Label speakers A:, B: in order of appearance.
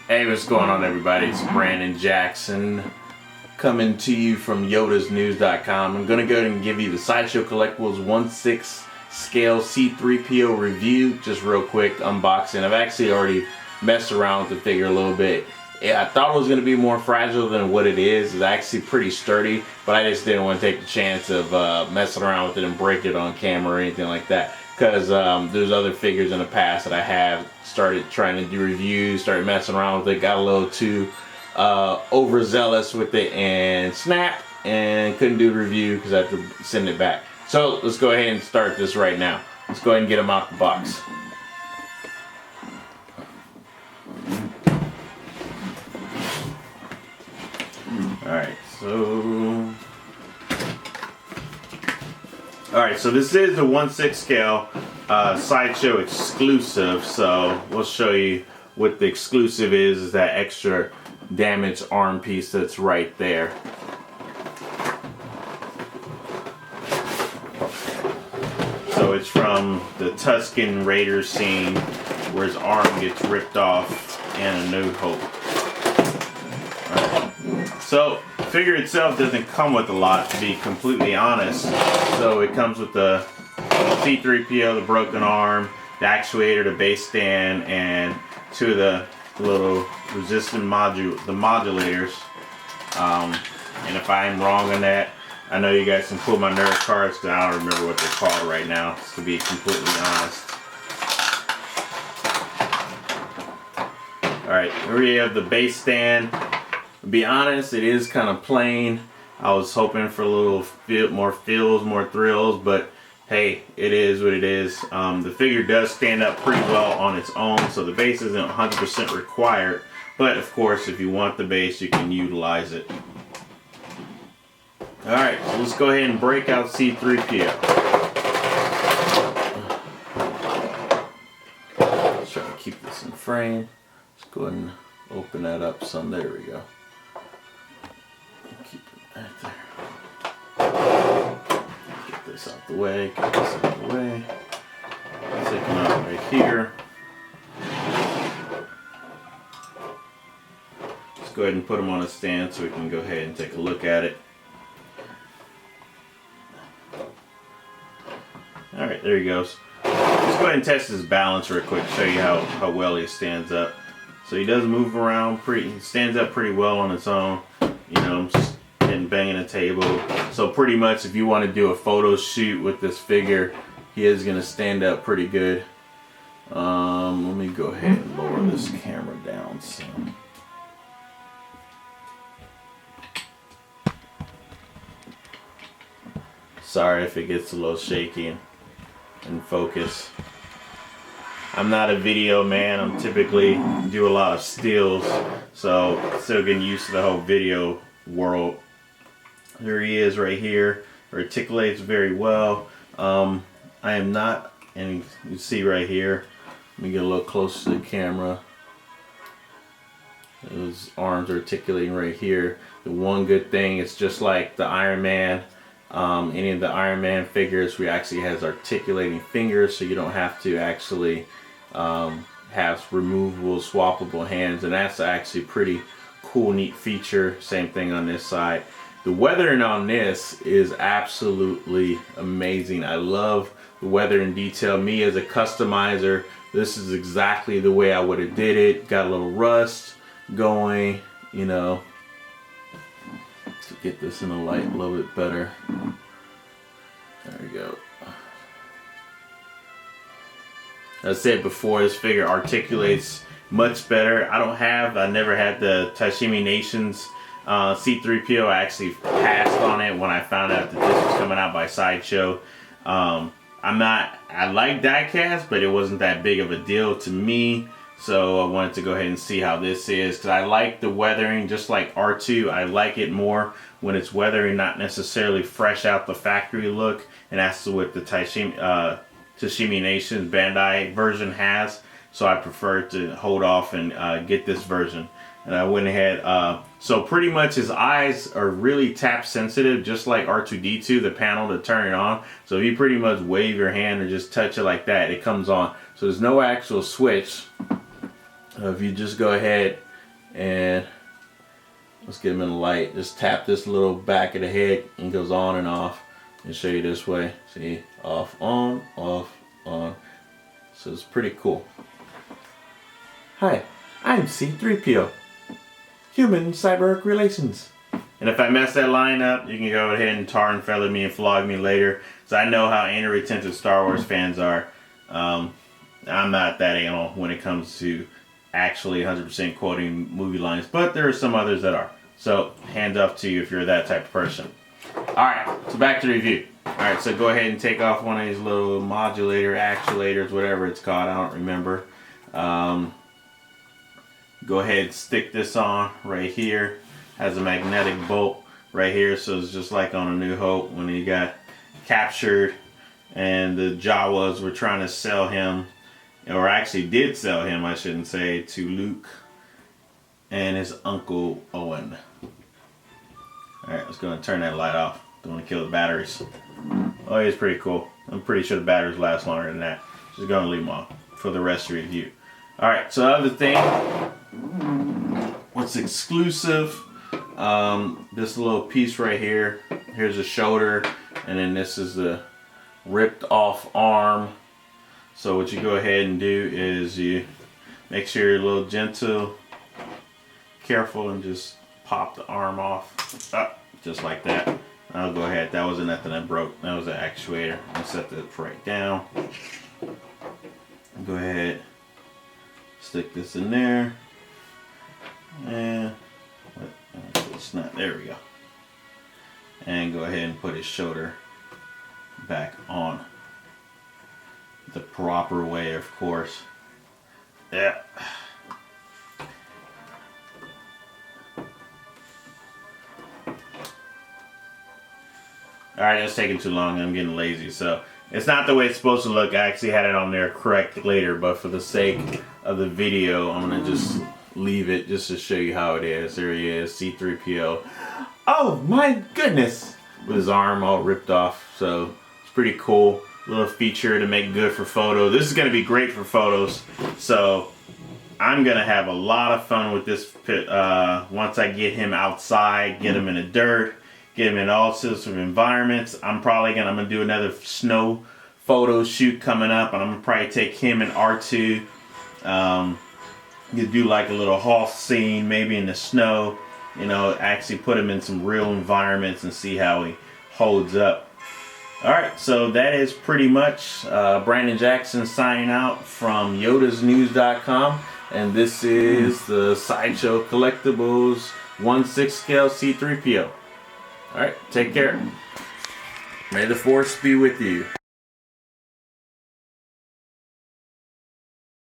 A: Hey, what's going on, everybody? It's Brandon Jackson coming to you from yodasnews.com. I'm going to go ahead and give you the Sideshow Collectibles 1/6 scale C-3PO review, just real quick unboxing. I've actually already messed around with the figure a little bit. I thought it was going to be more fragile than what it is. It's actually pretty sturdy, but I just didn't want to take the chance of messing around with it and break it on camera or anything like that. Because there's other figures in the past that I have started trying to do reviews, started messing around with it, got a little too overzealous with it and snap, and couldn't do the review because I had to send it back. So let's go ahead and start this right now. Let's go ahead and get them out the box. Alright, so this is the 1/6 scale Sideshow exclusive, so we'll show you what the exclusive is that extra damaged arm piece that's right there. So it's from the Tusken Raider scene where his arm gets ripped off in A New Hope. So, the figure itself doesn't come with a lot, to be completely honest. So it comes with the C-3PO, the broken arm, the actuator, the base stand, and two of the little resistant modulators. And if I'm wrong on that, I know you guys can pull my nerd cards because I don't remember what they're called right now, to be completely honest. Alright, here we have the base stand. To be honest, it is kind of plain. I was hoping for a little more feels, more thrills, but hey, it is what it is. The figure does stand up pretty well on its own, so the base isn't 100% required. But of course, if you want the base, you can utilize it. Alright, so let's go ahead and break out C-3PO. Let's try to keep this in frame. Let's go ahead and open that up some. There we go. Keep it right there. Get this out the way, get this out the way. Take them out right here. Let's go ahead and put them on a stand so we can go ahead and take a look at it. Alright, there he goes. Let's go ahead and test his balance real quick, show you how well he stands up. So he does move around he stands up pretty well on its own. You know, just banging a table. So pretty much if you want to do a photo shoot with this figure, he is going to stand up pretty good. Let me go ahead and lower this camera down some. Sorry if it gets a little shaky in focus. I'm not a video man. I'm typically do a lot of stills, so still getting used to the whole video world. There he is right here. Articulates very well. I am not, and you see right here, let me get a little closer to the camera. Those arms are articulating right here. The one good thing, it's just like the Iron Man. Any of the Iron Man figures, we actually has articulating fingers, so you don't have to actually have removable, swappable hands, and that's actually a pretty cool, neat feature. Same thing on this side. The weathering on this is absolutely amazing. I love the weathering detail. Me as a customizer, this is exactly the way I would have did it. Got a little rust going, you know. To get this in the light a little bit better. There we go. As I said before, this figure articulates much better. I never had the Tashimi Nations C-3PO. I actually passed on it when I found out that this was coming out by Sideshow. I like diecast, but it wasn't that big of a deal to me. So I wanted to go ahead and see how this is, because I like the weathering just like R2. I like it more when it's weathering, not necessarily fresh out the factory look. And that's what the Tashimi Nations Bandai version has. So I prefer to hold off and get this version. And I went ahead, so pretty much his eyes are really tap sensitive, just like R2-D2, the panel to turn it on. So if you pretty much wave your hand or just touch it like that, it comes on. So there's no actual switch. If you just go ahead and let's get him in the light, just tap this little back of the head and it goes on and off. I'll show you this way. See, off, on, off, on. So it's pretty cool. Hi, I'm C-3PO, Human Cyber Relations. And if I mess that line up, you can go ahead and tar and feather me and flog me later. So I know how anal-retentive Star Wars fans are. I'm not that anal when it comes to actually 100% quoting movie lines, but there are some others that are. So hands up to you if you're that type of person. Alright, so back to the review. Alright, so go ahead and take off one of these little modulator actuators, whatever it's called, I don't remember. Go ahead and stick this on right here. Has a magnetic bolt right here, so it's just like on A New Hope when he got captured and the Jawas were trying to sell him, or actually did sell him, I shouldn't say, to Luke and his uncle Owen. Alright, let's go and turn that light off. Don't want to kill the batteries. Oh, it's pretty cool. I'm pretty sure the batteries last longer than that. Just going to leave them off for the rest of the review. Alright, so the other thing, what's exclusive, this little piece right here. Here's the shoulder, and then this is the ripped off arm. So what you go ahead and do is you make sure you're a little gentle, careful, and just pop the arm off, just like that. I'll go ahead, that wasn't nothing that broke, that was an actuator. I'll set that right down. Go ahead, stick this in there, and it's not, there we go. And go ahead and put his shoulder back on the proper way, of course. Yeah. Alright, that's taking too long. I'm getting lazy. So, it's not the way it's supposed to look. I actually had it on there correct later, but for the sake of the video, I'm going to just leave it just to show you how it is. There he is, C-3PO. Oh my goodness! With his arm all ripped off. So, it's pretty cool. Little feature to make good for photos. This is going to be great for photos. So, I'm going to have a lot of fun with this once I get him outside, get him in the dirt, get him in all sorts of environments. I'm gonna do another snow photo shoot coming up, and I'm gonna probably take him and R2. You do like a little Hoth scene, maybe in the snow. You know, actually put him in some real environments and see how he holds up. Alright, so that is pretty much Brandon Jackson signing out from yodasnews.com, and this is the Sideshow Collectibles 1/6 scale C-3PO. Alright, take care. May the Force be with you.